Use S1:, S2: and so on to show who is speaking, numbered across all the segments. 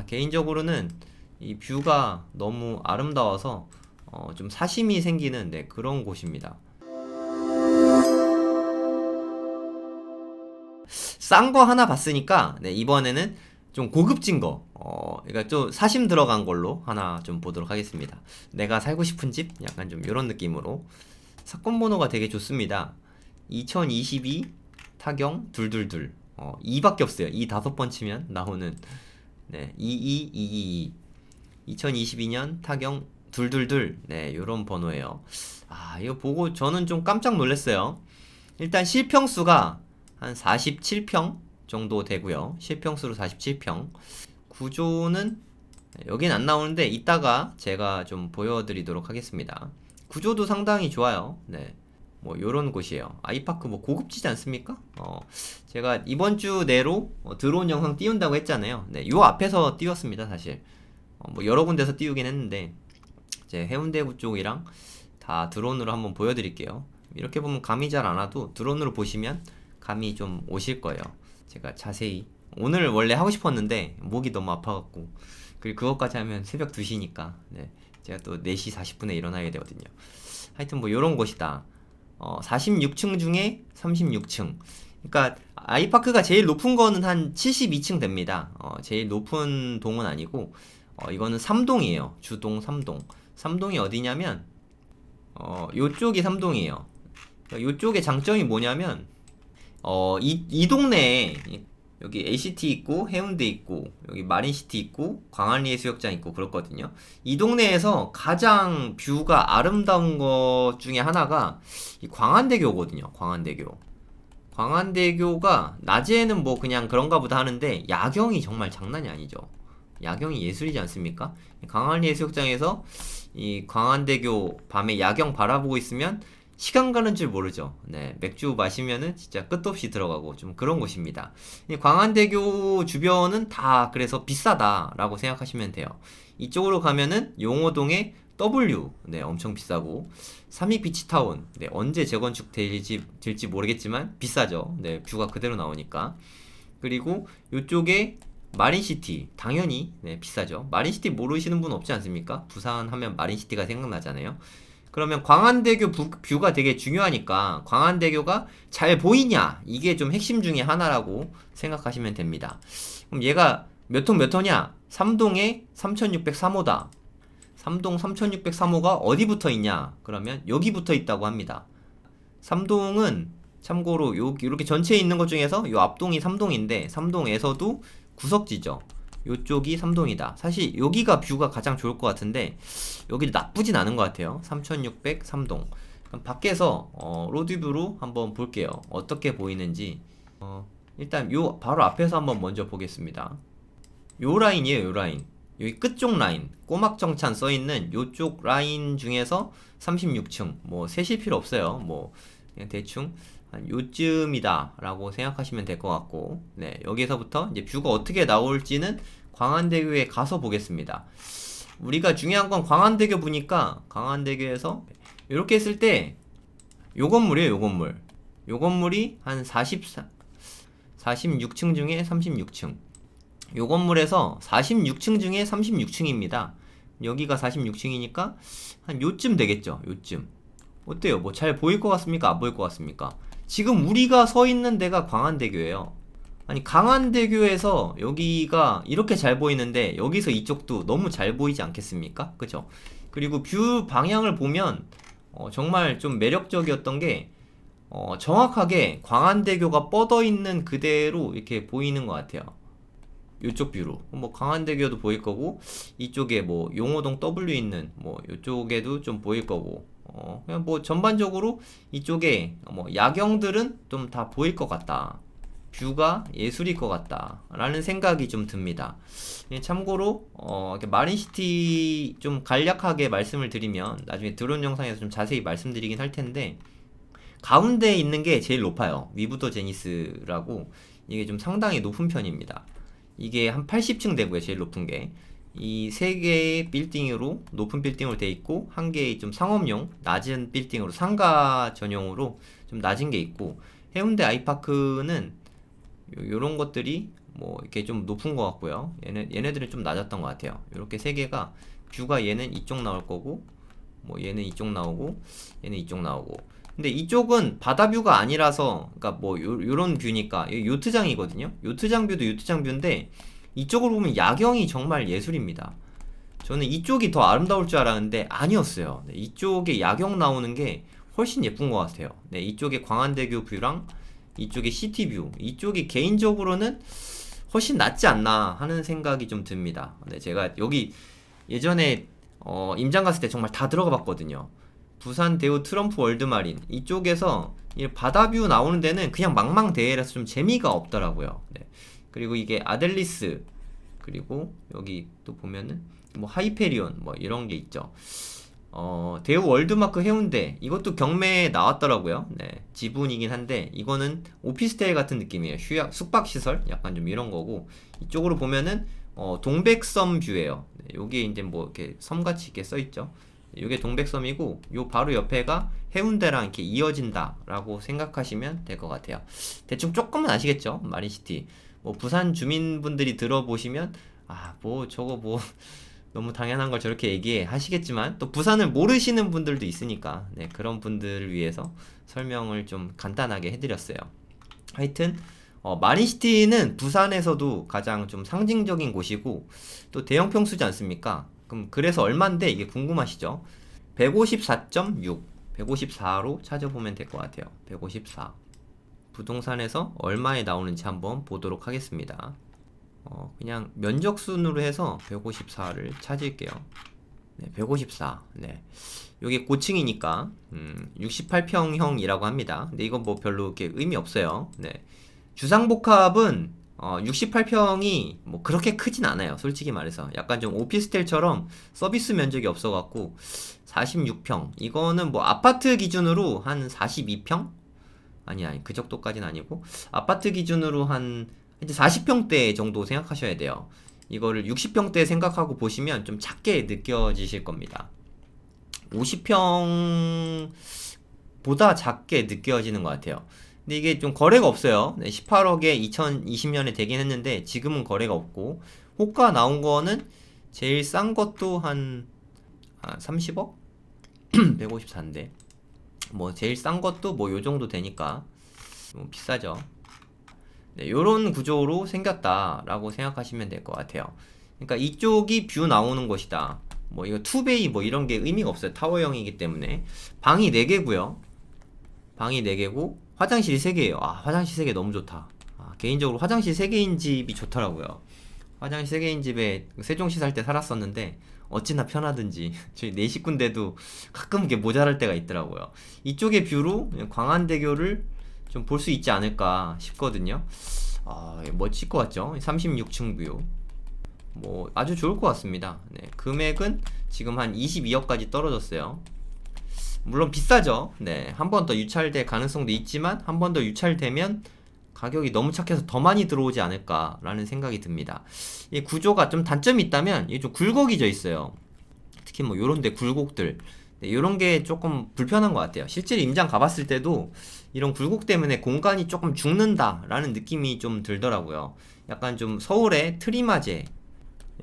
S1: 개인적으로는 이 뷰가 너무 아름다워서 좀 사심이 생기는 그런 곳입니다. 싼 거 하나 봤으니까 이번에는 좀 고급진 거 그러니까 좀 사심 들어간 걸로 하나 좀 보도록 하겠습니다. 내가 살고 싶은 집? 약간 좀 이런 느낌으로. 사건 번호가 되게 좋습니다. 2022 타경 둘둘둘 2밖에 없어요. 2 5번 치면 나오는 22222 2022년 타경 둘둘둘 요런 번호예요. 이거 보고 저는 좀 깜짝 놀랐어요. 일단 실평수가 한 47평 정도 되고요. 실평수로 47평. 구조는 여긴 안 나오는데 이따가 제가 좀 보여드리도록 하겠습니다. 구조도 상당히 좋아요. 뭐 요런 곳이에요. 아이파크 뭐 고급지지 않습니까? 제가 이번 주 내로 드론 영상 띄운다고 했잖아요. 요 앞에서 띄웠습니다, 사실. 뭐 여러 군데서 띄우긴 했는데 제 해운대구 쪽이랑 다 드론으로 한번 보여드릴게요. 이렇게 보면 감이 잘 안 와도 드론으로 보시면 감이 좀 오실 거예요. 제가 자세히 오늘 원래 하고 싶었는데 목이 너무 아파갖고 그리고 그것까지 하면 새벽 2시니까 제가 또 4시 40분에 일어나야 되거든요. 하여튼 뭐 요런 곳이다. 46층 중에 36층. 그러니까 아이파크가 제일 높은 거는 한 72층 됩니다. 제일 높은 동은 아니고 이거는 3동이에요. 주동 3동. 3동이 어디냐면 요쪽이 3동이에요. 요쪽의 장점이 뭐냐면 이 동네에 여기 ACT 있고 해운대 있고 여기 마린시티 있고 광안리 해수욕장 있고 그렇거든요. 이 동네에서 가장 뷰가 아름다운 것 중에 하나가 이 광안대교거든요. 광안대교가 낮에는 뭐 그냥 그런가 보다 하는데 야경이 정말 장난이 아니죠. 야경이 예술이지 않습니까? 광안리 해수욕장에서 이 광안대교 밤에 야경 바라보고 있으면 시간 가는 줄 모르죠. 맥주 마시면은 진짜 끝도 없이 들어가고 좀 그런 곳입니다. 광안대교 주변은 다 그래서 비싸다라고 생각하시면 돼요. 이쪽으로 가면은 용호동에 W, 엄청 비싸고 삼익비치타운, 언제 재건축 될지 모르겠지만 비싸죠. 뷰가 그대로 나오니까. 그리고 이쪽에 마린시티, 당연히 비싸죠. 마린시티 모르시는 분 없지 않습니까? 부산 하면 마린시티가 생각나잖아요. 그러면 광안대교 뷰가 되게 중요하니까 광안대교가 잘 보이냐? 이게 좀 핵심 중에 하나라고 생각하시면 됩니다. 그럼 얘가 몇 호 몇 호냐? 3동에 3603호다. 3동 3603호가 어디 붙어 있냐? 그러면 여기 붙어 있다고 합니다. 3동은 참고로 이렇게 전체에 있는 것 중에서 요 앞동이 3동인데 3동에서도 구석지죠. 요쪽이 3동이다. 사실 여기가 뷰가 가장 좋을 것 같은데 여기 나쁘진 않은 것 같아요. 3603동. 밖에서 로드뷰로 한번 볼게요. 어떻게 보이는지. 일단 요 바로 앞에서 한번 먼저 보겠습니다. 요 라인이에요. 요 라인. 여기 끝쪽 라인. 꼬막정찬 써있는 요쪽 라인 중에서 36층. 뭐 세실 필요 없어요. 뭐 그냥 대충 한 요쯤이다 라고 생각하시면 될 것 같고 여기서부터 이제 뷰가 어떻게 나올지는 광안대교에 가서 보겠습니다. 우리가 중요한 건 광안대교 보니까 광안대교에서 이렇게 했을 때 요 건물이에요. 요 건물이 한 46층 중에 36층. 요 건물에서 46층 중에 36층입니다. 여기가 46층이니까 한 요쯤 되겠죠. 요쯤. 어때요? 뭐 잘 보일 것 같습니까? 안 보일 것 같습니까? 지금 우리가 서 있는 데가 광안대교예요. 아니 광안대교에서 여기가 이렇게 잘 보이는데 여기서 이쪽도 너무 잘 보이지 않겠습니까? 그죠? 그리고 뷰 방향을 보면 정말 좀 매력적이었던 게 정확하게 광안대교가 뻗어 있는 그대로 이렇게 보이는 것 같아요. 이쪽 뷰로 뭐 광안대교도 보일 거고 이쪽에 뭐 용호동 W 있는 뭐 이쪽에도 좀 보일 거고 그냥 뭐 전반적으로 이쪽에 뭐 야경들은 좀 다 보일 것 같다. 뷰가 예술일 것 같다 라는 생각이 좀 듭니다. 참고로 마린시티 좀 간략하게 말씀을 드리면 나중에 드론 영상에서 좀 자세히 말씀드리긴 할 텐데 가운데에 있는 게 제일 높아요. 위부더 제니스라고 이게 좀 상당히 높은 편입니다. 이게 한 80층 되고요. 제일 높은 게 이 세 개의 빌딩으로 높은 빌딩으로 돼 있고 한 개의 좀 상업용 낮은 빌딩으로 상가 전용으로 좀 낮은 게 있고 해운대 아이파크는 요런 것들이 뭐 이렇게 좀 높은 것 같고요. 얘네들은 좀 낮았던 것 같아요. 이렇게 세 개가 뷰가 얘는 이쪽 나올 거고, 뭐 얘는 이쪽 나오고, 얘는 이쪽 나오고. 근데 이쪽은 바다 뷰가 아니라서, 그러니까 뭐 요런 뷰니까 요트장이거든요. 요트장 뷰도 요트장 뷰인데 이쪽으로 보면 야경이 정말 예술입니다. 저는 이쪽이 더 아름다울 줄 알았는데 아니었어요. 네, 이쪽에 야경 나오는 게 훨씬 예쁜 것 같아요. 네, 이쪽에 광안대교 뷰랑 이쪽에 시티뷰, 이쪽이 개인적으로는 훨씬 낫지 않나 하는 생각이 좀 듭니다. 네, 제가 여기 예전에 임장 갔을 때 정말 다 들어가 봤거든요. 부산 대우 트럼프 월드마린 이쪽에서 이 바다뷰 나오는 데는 그냥 망망대해라서 좀 재미가 없더라고요. 네. 그리고 이게 아델리스, 그리고 여기 또 보면은 뭐 하이페리온 뭐 이런 게 있죠. 대우 월드마크 해운대 이것도 경매에 나왔더라고요. 네, 지분이긴 한데 이거는 오피스텔 같은 느낌이에요. 숙박시설 약간 좀 이런 거고, 이쪽으로 보면은 동백섬 뷰예요. 네, 여기 이제 뭐 이렇게 섬같이 이렇게 써있죠. 이게 동백섬이고 요 바로 옆에가 해운대랑 이렇게 이어진다라고 생각하시면 될 것 같아요. 대충 조금은 아시겠죠? 마린시티. 뭐 부산 주민분들이 들어보시면 뭐 저거 뭐 너무 당연한 걸 저렇게 얘기해 하시겠지만, 또 부산을 모르시는 분들도 있으니까 네, 그런 분들을 위해서 설명을 좀 간단하게 해드렸어요. 하여튼 마린시티는 부산에서도 가장 좀 상징적인 곳이고 또 대형 평수지 않습니까? 그럼 그래서 얼만데 이게 궁금하시죠? 154.6, 154로 찾아보면 될 것 같아요. 154. 부동산에서 얼마에 나오는지 한번 보도록 하겠습니다. 그냥 면적순으로 해서 154를 찾을게요. 네, 154. 네. 여기 고층이니까 68평형이라고 합니다. 근데 이건 뭐 별로 이렇게 의미 없어요. 네. 주상복합은 68평이 뭐 그렇게 크진 않아요. 솔직히 말해서 약간 좀 오피스텔처럼 서비스 면적이 없어갖고 46평. 이거는 뭐 아파트 기준으로 한 42평? 아니 그 정도까지는 아니고 아파트 기준으로 한 이제 40평대 정도 생각하셔야 돼요. 이거를 60평대 생각하고 보시면 좀 작게 느껴지실 겁니다. 50평보다 작게 느껴지는 것 같아요. 근데 이게 좀 거래가 없어요. 네, 18억에 2020년에 되긴 했는데 지금은 거래가 없고, 호가 나온 거는 제일 싼 것도 한 30억? 154인데 뭐 제일 싼 것도 뭐 요 정도 되니까 비싸죠. 네, 요런 구조로 생겼다라고 생각하시면 될 것 같아요. 그러니까 이쪽이 뷰 나오는 곳이다. 뭐 이거 투베이 뭐 이런 게 의미가 없어요. 타워형이기 때문에. 방이 4개고요. 방이 4개고 화장실이 3개예요. 화장실 3개 너무 좋다. 개인적으로 화장실 3개인 집이 좋더라고요. 화장실 3개인 집에 세종시 살 때 살았었는데 어찌나 편하든지 저희 4 식구인데도 가끔 이게 모자랄 때가 있더라고요. 이쪽의 뷰로 광안대교를 좀 볼 수 있지 않을까 싶거든요. 멋질 것 같죠? 36층 뷰. 뭐 아주 좋을 것 같습니다. 네, 금액은 지금 한 22억까지 떨어졌어요. 물론 비싸죠. 네, 한 번 더 유찰될 가능성도 있지만 한 번 더 유찰되면 가격이 너무 착해서 더 많이 들어오지 않을까라는 생각이 듭니다. 이 구조가 좀 단점이 있다면 이게 좀 굴곡이져 있어요. 특히 뭐 요런데 굴곡들, 네, 요런 게 조금 불편한 것 같아요. 실제로 임장 가봤을 때도 이런 굴곡 때문에 공간이 조금 죽는다라는 느낌이 좀 들더라고요. 약간 좀 서울의 트리마제,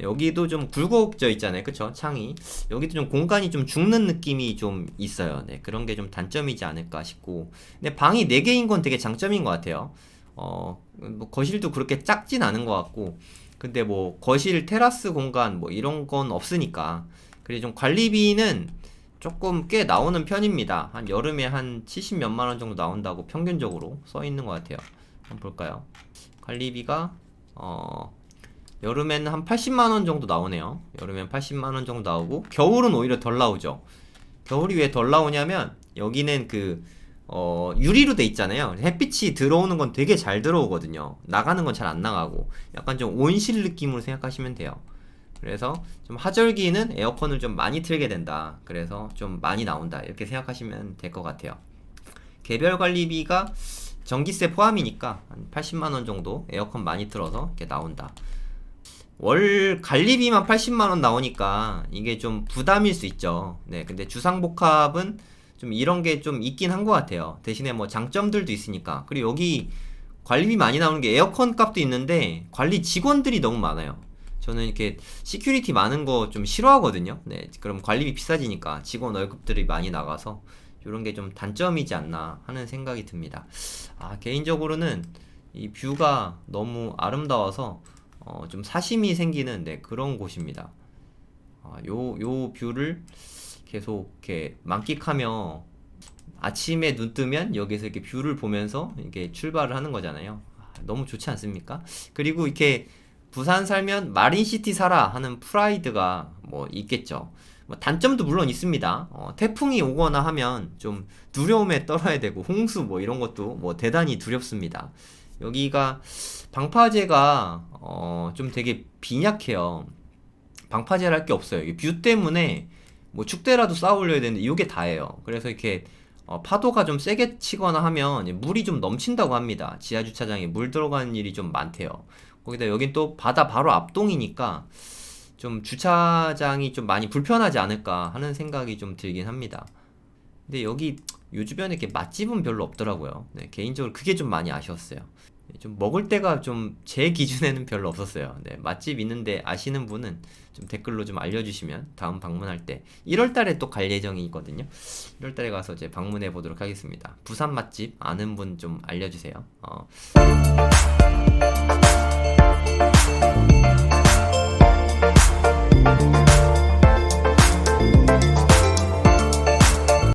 S1: 여기도 좀 굴곡져 있잖아요. 그쵸? 창이. 여기도 좀 공간이 좀 죽는 느낌이 좀 있어요. 네, 그런 게 좀 단점이지 않을까 싶고. 근데 방이 4개인 건 되게 장점인 것 같아요. 뭐 거실도 그렇게 작진 않은 것 같고. 근데 뭐 거실 테라스 공간 뭐 이런 건 없으니까. 그래 좀 관리비는 조금 꽤 나오는 편입니다. 한 여름에 한 70 몇만 원 정도 나온다고 평균적으로 써 있는 것 같아요. 한번 볼까요? 관리비가 여름에는 한 80만원 정도 나오네요. 여름엔 80만원 정도 나오고, 겨울은 오히려 덜 나오죠. 겨울이 왜 덜 나오냐면 여기는 유리로 돼 있잖아요. 햇빛이 들어오는 건 되게 잘 들어오거든요. 나가는 건 잘 안 나가고 약간 좀 온실 느낌으로 생각하시면 돼요. 그래서 좀 하절기는 에어컨을 좀 많이 틀게 된다. 그래서 좀 많이 나온다. 이렇게 생각하시면 될 것 같아요. 개별 관리비가 전기세 포함이니까 한 80만원 정도 에어컨 많이 틀어서 이렇게 나온다. 월 관리비만 80만원 나오니까 이게 좀 부담일 수 있죠. 네, 근데 주상복합은 좀 이런 게 좀 있긴 한 것 같아요. 대신에 뭐 장점들도 있으니까. 그리고 여기 관리비 많이 나오는 게 에어컨 값도 있는데 관리 직원들이 너무 많아요. 저는 이렇게 시큐리티 많은 거 좀 싫어하거든요. 네, 그럼 관리비 비싸지니까 직원 월급들이 많이 나가서 이런 게 좀 단점이지 않나 하는 생각이 듭니다. 개인적으로는 이 뷰가 너무 아름다워서 좀 사심이 생기는 네, 그런 곳입니다. 요 뷰를 계속 이렇게 만끽하며 아침에 눈 뜨면 여기서 이렇게 뷰를 보면서 이렇게 출발을 하는 거잖아요. 너무 좋지 않습니까? 그리고 이렇게 부산 살면 마린시티 살아 하는 프라이드가 뭐 있겠죠. 뭐 단점도 물론 있습니다. 태풍이 오거나 하면 좀 두려움에 떨어야 되고 홍수 뭐 이런 것도 뭐 대단히 두렵습니다. 여기가 방파제가 좀 되게 빈약해요. 방파제를 할 게 없어요. 이 뷰 때문에 뭐 축대라도 쌓아 올려야 되는데 이게 다예요. 그래서 이렇게 파도가 좀 세게 치거나 하면 물이 좀 넘친다고 합니다. 지하 주차장에 물 들어가는 일이 좀 많대요. 거기다 여긴 또 바다 바로 앞동이니까 좀 주차장이 좀 많이 불편하지 않을까 하는 생각이 좀 들긴 합니다. 근데 여기 요 주변에 이렇게 맛집은 별로 없더라고요. 네, 개인적으로 그게 좀 많이 아쉬웠어요. 네, 좀 먹을 데가 좀 제 기준에는 별로 없었어요. 네, 맛집 있는데 아시는 분은 좀 댓글로 좀 알려주시면 다음 방문할 때 1월 달에 또 갈 예정이거든요. 1월 달에 가서 이제 방문해 보도록 하겠습니다. 부산 맛집 아는 분 좀 알려주세요.